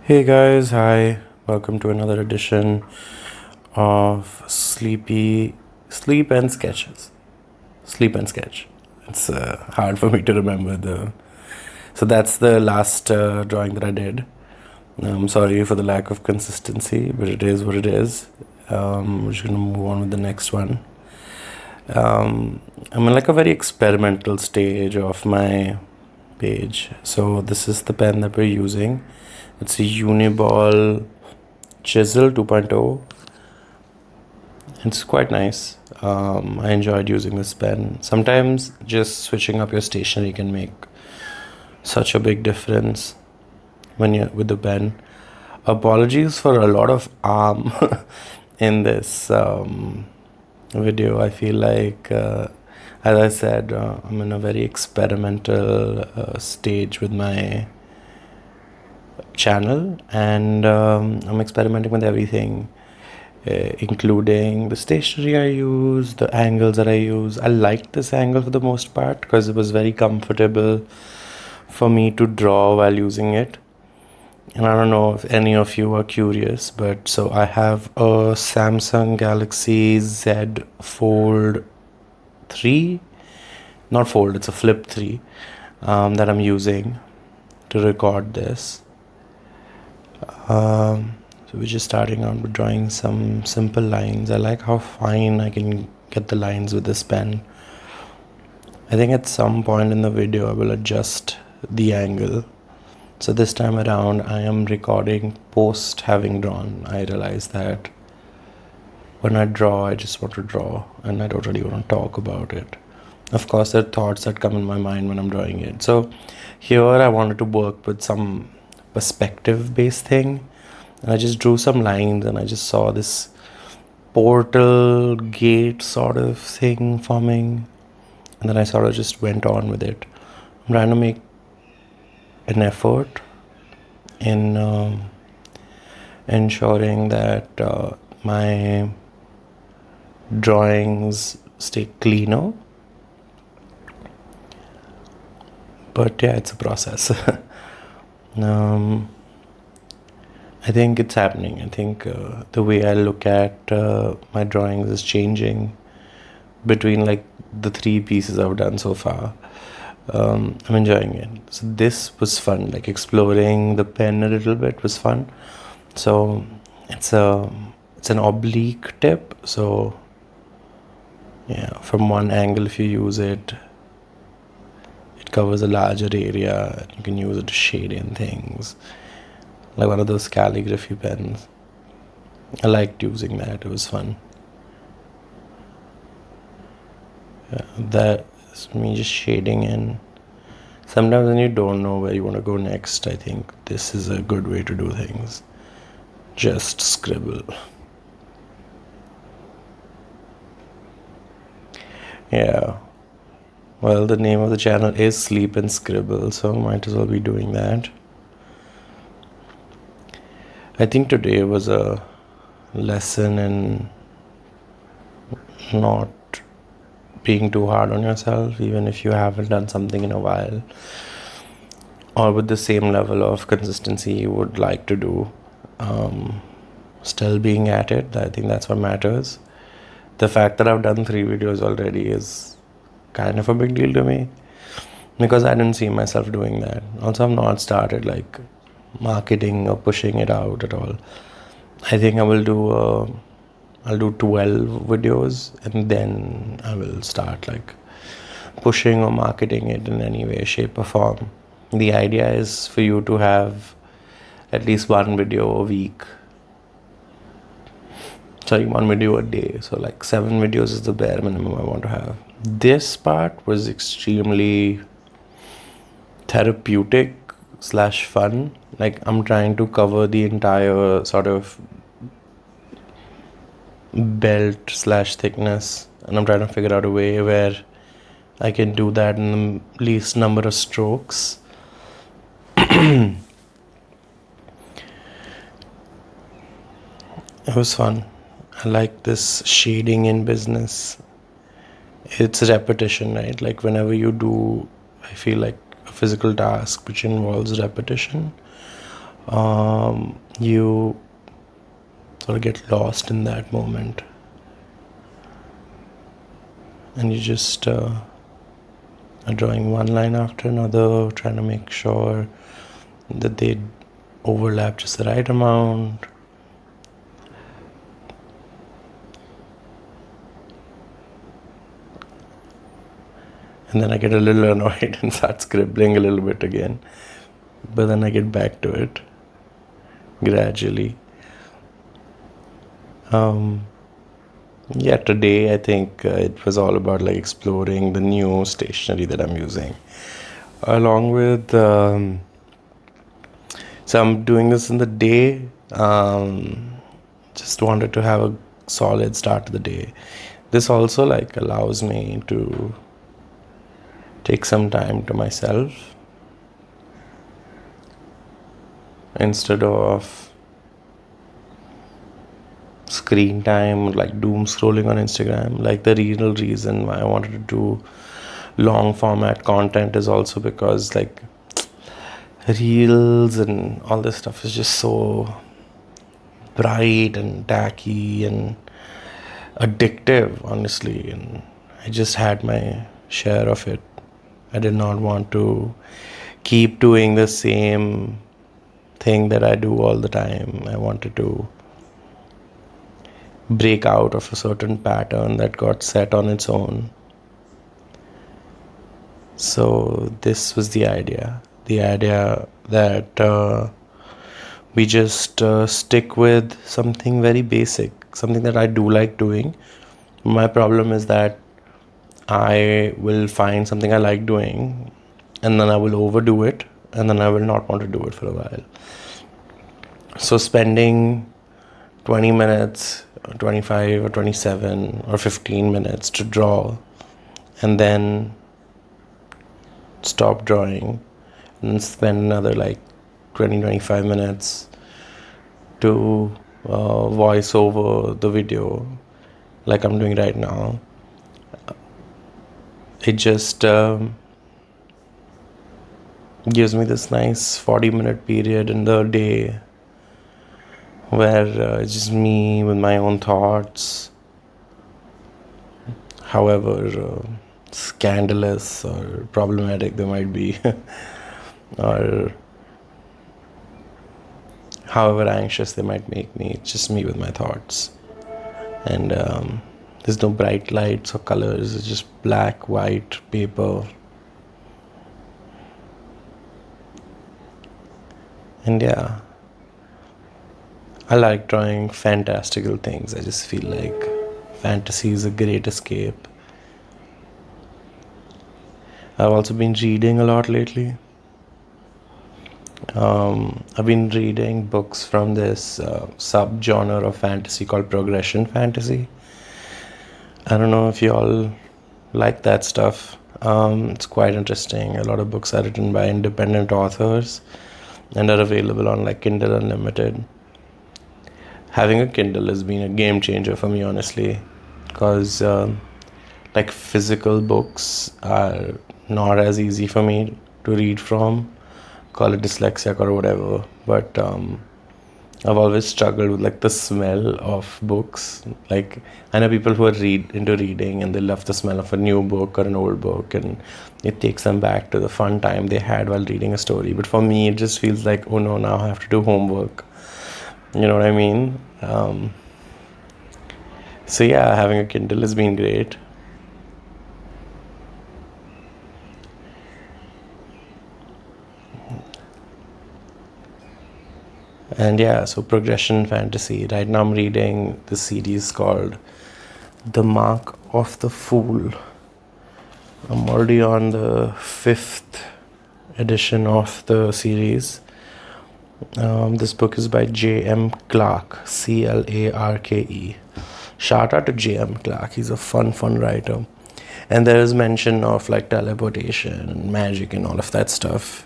Hey guys, hi. Welcome to another edition of Sleep and Sketches. Sleep and Sketch. It's hard for me to remember the. So that's the last drawing that I did. I'm sorry for the lack of consistency, but it is what it is. We're just gonna move on with the next one. I'm in like a very experimental stage of my page. So this is the pen that we're using. It's a Uniball Chisel 2.0. It's quite nice. I enjoyed using this pen. Sometimes just switching up your stationery can make such a big difference when you're with the pen. Apologies for a lot of arm in this video. I feel like, as I said, I'm in a very experimental stage with my channel, and I'm experimenting with everything, including the stationery I use, the angles that I use. I liked this angle for the most part because it was very comfortable for me to draw while using it. And I don't know if any of you are curious, but so I have a Samsung Galaxy Z Fold 3, not Fold, it's a Flip 3 that I'm using to record this. So we're just starting out with drawing some simple lines. I like how fine I can get the lines with this pen. I think at some point in the video I will adjust the angle. So this time around I am recording post having drawn. I realize that when I draw, I just want to draw and I don't really want to talk about it. Of course, there are thoughts that come in my mind when I'm drawing it. So here I wanted to work with some perspective based thing, and I just drew some lines and I just saw this portal gate sort of thing forming, and then I sort of just went on with it. I'm trying to make an effort in ensuring that my drawings stay cleaner, but yeah, it's a process. I think it's happening. I think the way I look at my drawings is changing between like the 3 pieces I've done so far. I'm enjoying it. So this was fun, like exploring the pen a little bit was fun. So it's an oblique tip. So yeah, from one angle if you use it, it covers a larger area. You can use it to shade in things, like one of those calligraphy pens. I liked using that. It was fun. Yeah, that's me just shading in. Sometimes when you don't know where you want to go next, I think this is a good way to do things. Just scribble. Yeah. Well, the name of the channel is Sleep and Scribble, so might as well be doing that. I think today was a lesson in not being too hard on yourself, even if you haven't done something in a while, or with the same level of consistency you would like to do. Still being at it, I think that's what matters. The fact that I've done 3 videos already is kind of a big deal to me, because I didn't see myself doing that. Also, I've not started like marketing or pushing it out at all. I think I will do I'll do 12 videos and then I will start like pushing or marketing it in any way, shape or form. The idea is for you to have at least 1 video a week. Sorry, 1 video a day. So like 7 videos is the bare minimum I want to have. This part was extremely therapeutic / fun. Like I'm trying to cover the entire sort of belt / thickness, and I'm trying to figure out a way where I can do that in the least number of strokes. It was fun. I like this shading in business. It's repetition, right? Like whenever you do, I feel like a physical task which involves repetition, you sort of get lost in that moment, and you just are drawing one line after another, trying to make sure that they overlap just the right amount. And then I get a little annoyed and start scribbling a little bit again. But then I get back to it gradually. Yeah, today I think it was all about like exploring the new stationery that I'm using. Along with, so I'm doing this in the day. Just wanted to have a solid start to the day. This also like allows me to take some time to myself instead of screen time, like doom scrolling on Instagram. Like the real reason why I wanted to do long format content is also because like reels and all this stuff is just so bright and tacky and addictive, honestly, and I just had my share of it. I did not want to keep doing the same thing that I do all the time. I wanted to break out of a certain pattern that got set on its own. So this was the idea that we just stick with something very basic, something that I do like doing. My problem is that I will find something I like doing and then I will overdo it and then I will not want to do it for a while. So spending 20 minutes, 25 or 27 or 15 minutes to draw and then stop drawing and spend another like 20-25 minutes to voice over the video like I'm doing right now. It just gives me this nice 40-minute period in the day where it's just me with my own thoughts, however scandalous or problematic they might be, or however anxious they might make me. It's just me with my thoughts. And there's no bright lights or colors. It's just black, white paper. And yeah, I like drawing fantastical things. I just feel like fantasy is a great escape. I've also been reading a lot lately. I've been reading books from this sub-genre of fantasy called progression fantasy. I don't know if you all like that stuff. It's quite interesting. A lot of books are written by independent authors and are available on like Kindle Unlimited. Having a Kindle has been a game changer for me, honestly, because like physical books are not as easy for me to read from. Call it dyslexic or whatever, but I've always struggled with like the smell of books. Like I know people who are into reading and they love the smell of a new book or an old book, and it takes them back to the fun time they had while reading a story. But for me, it just feels like, oh no, now I have to do homework. You know what I mean? So yeah, having a Kindle has been great. And yeah, so progression fantasy. Right now I'm reading the series called The Mark of the Fool. I'm already on the 5th edition of the series. This book is by J.M. Clarke, Clarke. Shout out to J.M. Clarke. He's a fun writer. And there is mention of like teleportation and magic and all of that stuff.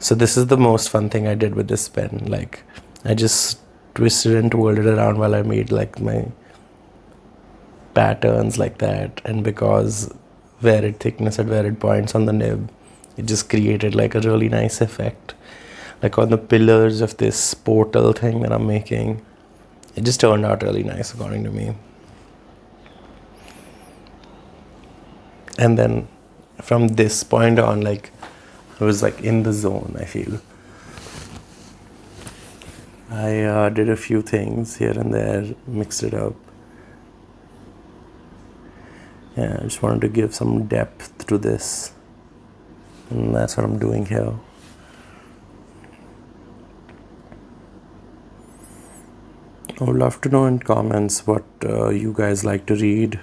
So this is the most fun thing I did with this pen. Like I just twisted and twirled it around while I made like my patterns like that. And because varied thickness at varied points on the nib, it just created like a really nice effect. like on the pillars of this portal thing that I'm making. It just turned out really nice according to me. And then from this point on, like, I was like in the zone, I feel. I did a few things here and there, mixed it up. Yeah, I just wanted to give some depth to this. And that's what I'm doing here. I would love to know in comments what you guys like to read.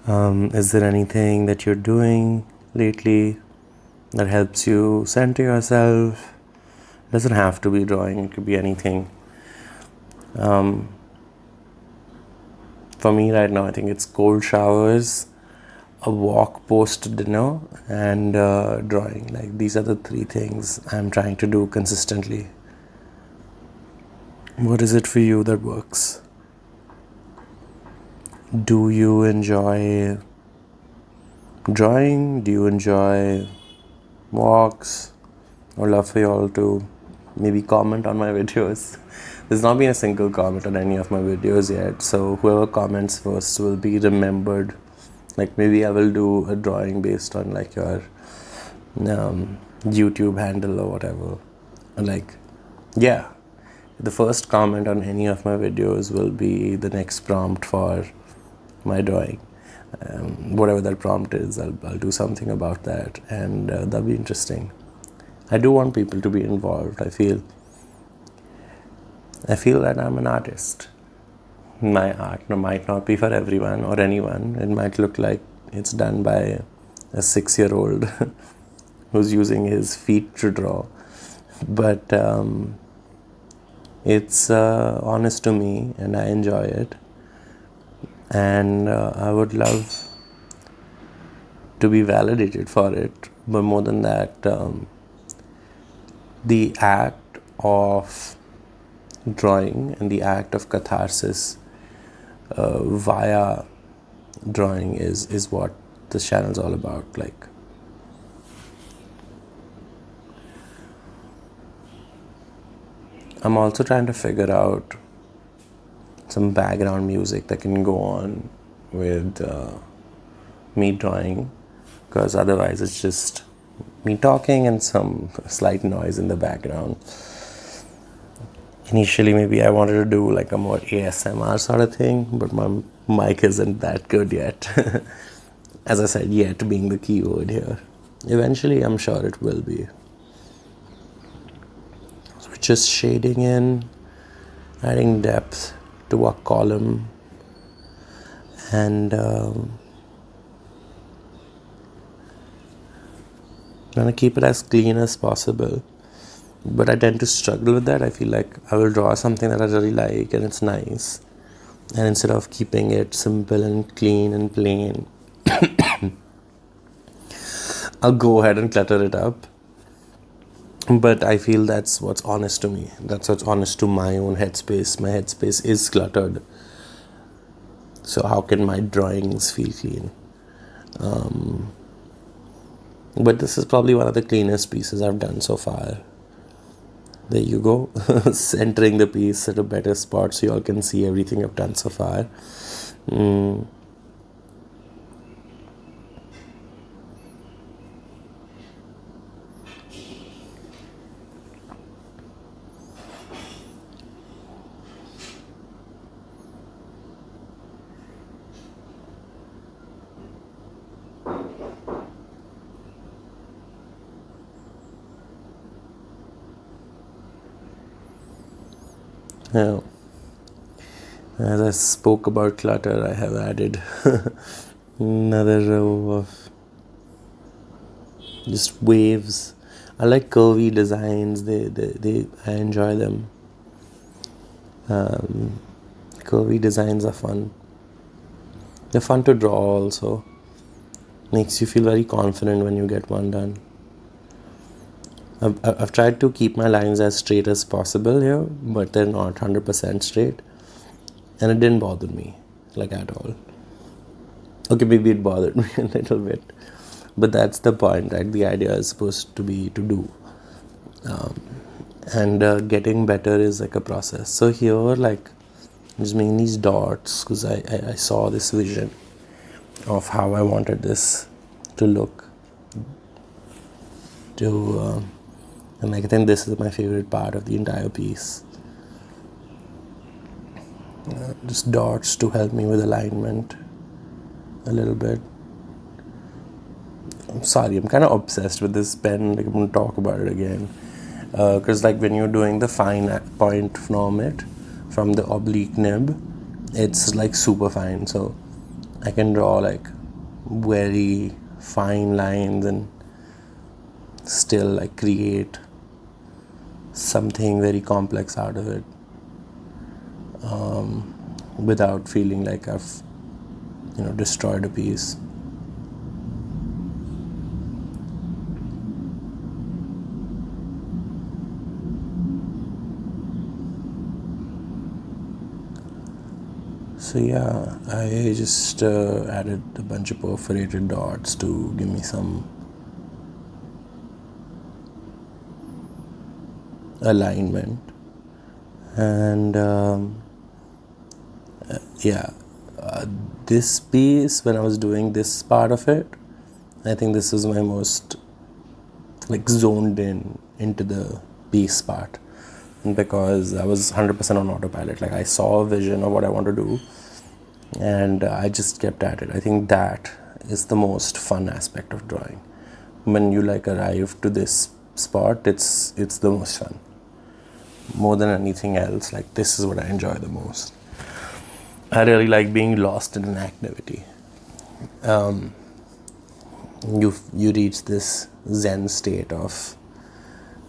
Is there anything that you're doing lately that helps you center yourself? It doesn't have to be drawing, it could be anything. For me right now, I think it's cold showers, a walk post dinner, and drawing. Like, these are the three things I'm trying to do consistently. What is it for you that works? Do you enjoy drawing? Do you enjoy walks? I would love for you all to maybe comment on my videos. There's not been a single comment on any of my videos yet, so whoever comments first will be remembered. Like, maybe I will do a drawing based on like your YouTube handle or whatever. Like, yeah, the first comment on any of my videos will be the next prompt for my drawing. Whatever that prompt is, I'll do something about that, and that'll be interesting. I do want people to be involved. I feel that I'm an artist. My art might not be for everyone or anyone. It might look like it's done by a 6-year-old who's using his feet to draw. But it's honest to me, and I enjoy it. And I would love to be validated for it. But more than that, the act of drawing and the act of catharsis via drawing is what this channel is all about. Like, I'm also trying to figure out some background music that can go on with me drawing, because otherwise it's just me talking and some slight noise in the background. Initially, maybe I wanted to do like a more ASMR sort of thing, but my mic isn't that good yet. As I said, yet being the key word here. Eventually, I'm sure it will be. So we're just shading in, adding depth to our column, and trying to keep it as clean as possible. But I tend to struggle with that. I feel like I will draw something that I really like and it's nice, and instead of keeping it simple and clean and plain, I'll go ahead and clutter it up. But I feel that's what's honest to me. That's what's honest to my own headspace. My headspace is cluttered. So how can my drawings feel clean? But this is probably one of the cleanest pieces I've done so far. There you go. Centering the piece at a better spot so you all can see everything I've done so far. Now, as I spoke about clutter, I have added another row of just waves. I like curvy designs. I enjoy them. Curvy designs are fun. They're fun to draw also. Makes you feel very confident when you get one done. I've tried to keep my lines as straight as possible here, but they're not 100% straight. And it didn't bother me, like, at all. Okay, maybe it bothered me a little bit. But that's the point, right? The idea is supposed to be to do. and getting better is like a process. So here, like, I'm just making these dots because I saw this vision of how I wanted this to look. And like, I think this is my favorite part of the entire piece. Just dots to help me with alignment a little bit. I'm sorry, I'm kind of obsessed with this pen. Like, I'm going to talk about it again. Because like when you're doing the fine point from the oblique nib, it's like super fine. So I can draw like very fine lines and still like create something very complex out of it, without feeling like I've destroyed a piece. So yeah, I just added a bunch of perforated dots to give me some alignment. And this piece, when I was doing this part of it, I think this was my most like zoned into the piece part, because I was 100% on autopilot. Like, I saw a vision of what I want to do and I just kept at it. I think that is the most fun aspect of drawing. When you like arrive to this spot, it's the most fun. More than anything else, like, this is what I enjoy the most. I really like being lost in an activity. You reach this zen state of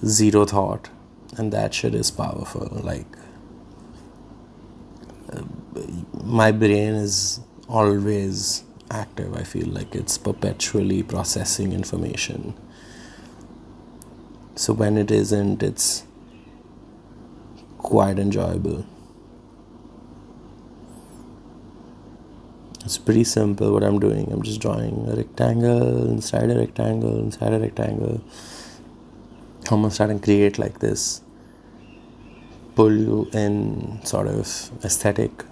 zero thought, and that shit is powerful. Like, my brain is always active. I feel like it's perpetually processing information. So when it isn't, it's quite enjoyable. It's pretty simple what I'm doing. I'm just drawing a rectangle inside a rectangle inside a rectangle. I'm gonna start and create like this pull you in sort of aesthetic.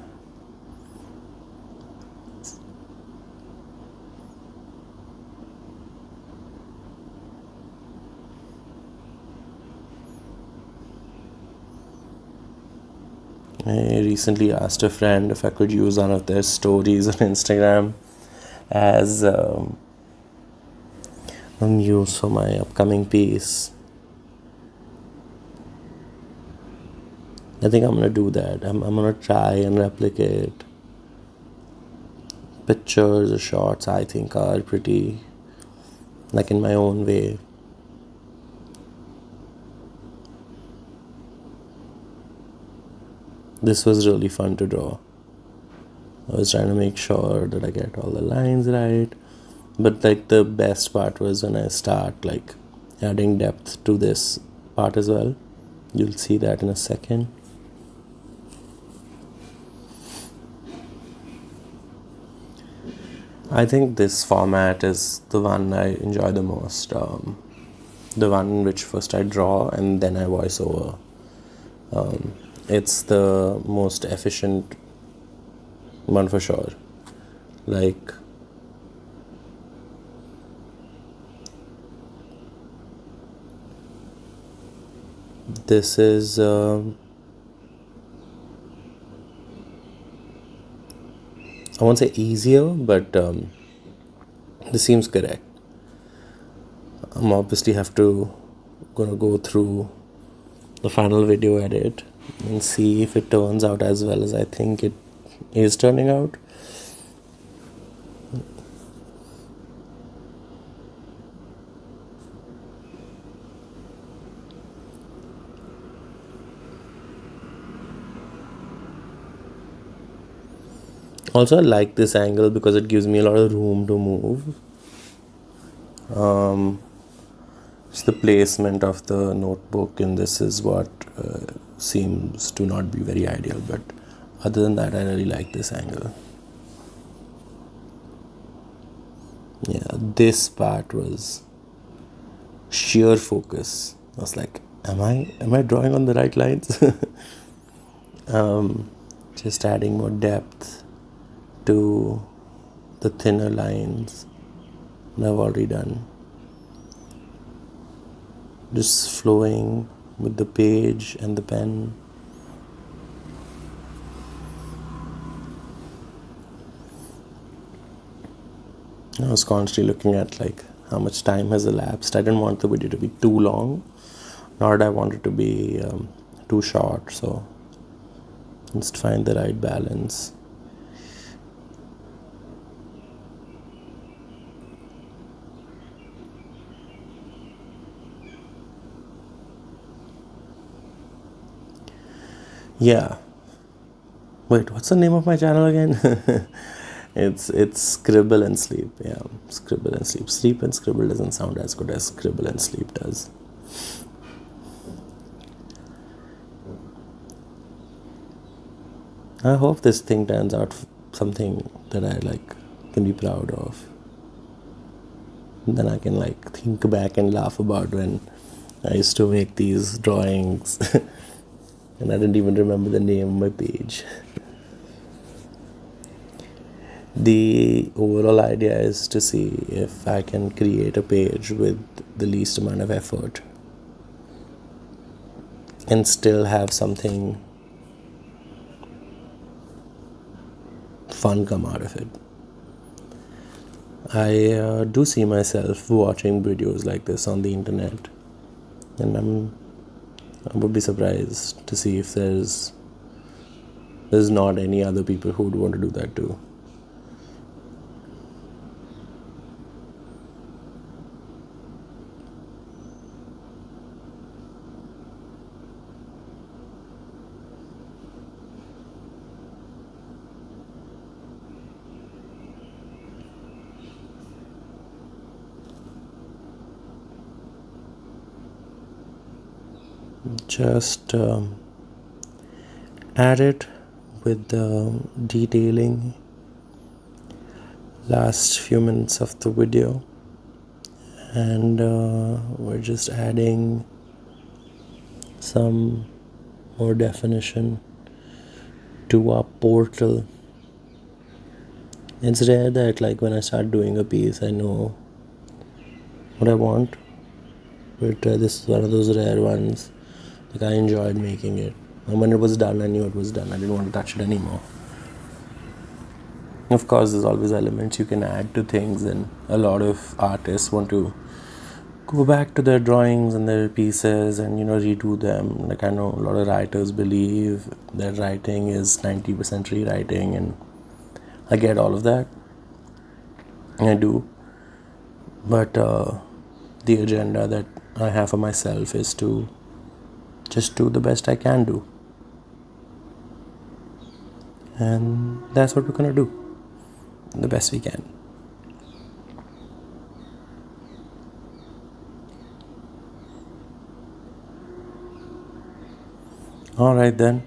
I recently asked a friend if I could use one of their stories on Instagram as use for my upcoming piece. I think I'm gonna do that. I'm gonna try and replicate pictures or shots I think are pretty, like, in my own way. This was really fun to draw. I was trying to make sure that I get all the lines right. But like, the best part was when I start like adding depth to this part as well. You'll see that in a second. I think this format is the one I enjoy the most. The one in which first I draw and then I voice over. It's the most efficient one for sure. Like, this is I won't say easier, but this seems correct. I'm obviously gonna go through the final video edit and see if it turns out as well as I think it is turning out. Also, I like this angle because it gives me a lot of room to move. It's the placement of the notebook in this is what seems to not be very ideal, but other than that, I really like this angle. Yeah, this part was sheer focus. I was like, Am I drawing on the right lines? Just adding more depth to the thinner lines that I've already done. Just flowing with the page and the pen. I was constantly looking at how much time has elapsed. I didn't want the video to be too long, nor did I want it to be too short. So just find the right balance. Yeah. Wait, what's the name of my channel again? It's Scribble and Sleep. Yeah, Scribble and Sleep. Sleep and Scribble doesn't sound as good as Scribble and Sleep does. I hope this thing turns out something that I can be proud of. And then I can think back and laugh about when I used to make these drawings and I didn't even remember the name of my page. The overall idea is to see if I can create a page with the least amount of effort and still have something fun come out of it. I do see myself watching videos like this on the internet, and I would be surprised to see if there's not any other people who would want to do that too. Just add it with the detailing last few minutes of the video, and we're just adding some more definition to our portal. It's rare that when I start doing a piece I know what I want, but this is one of those rare ones. I enjoyed making it, and when it was done I knew it was done. I didn't want to touch it anymore. Of course, there's always elements you can add to things, and a lot of artists want to go back to their drawings and their pieces and redo them. I know a lot of writers believe that writing is 90% rewriting, and I get all of that. I do, but the agenda that I have for myself is to just do the best I can do, and that's what we're gonna do, the best we can. All right then.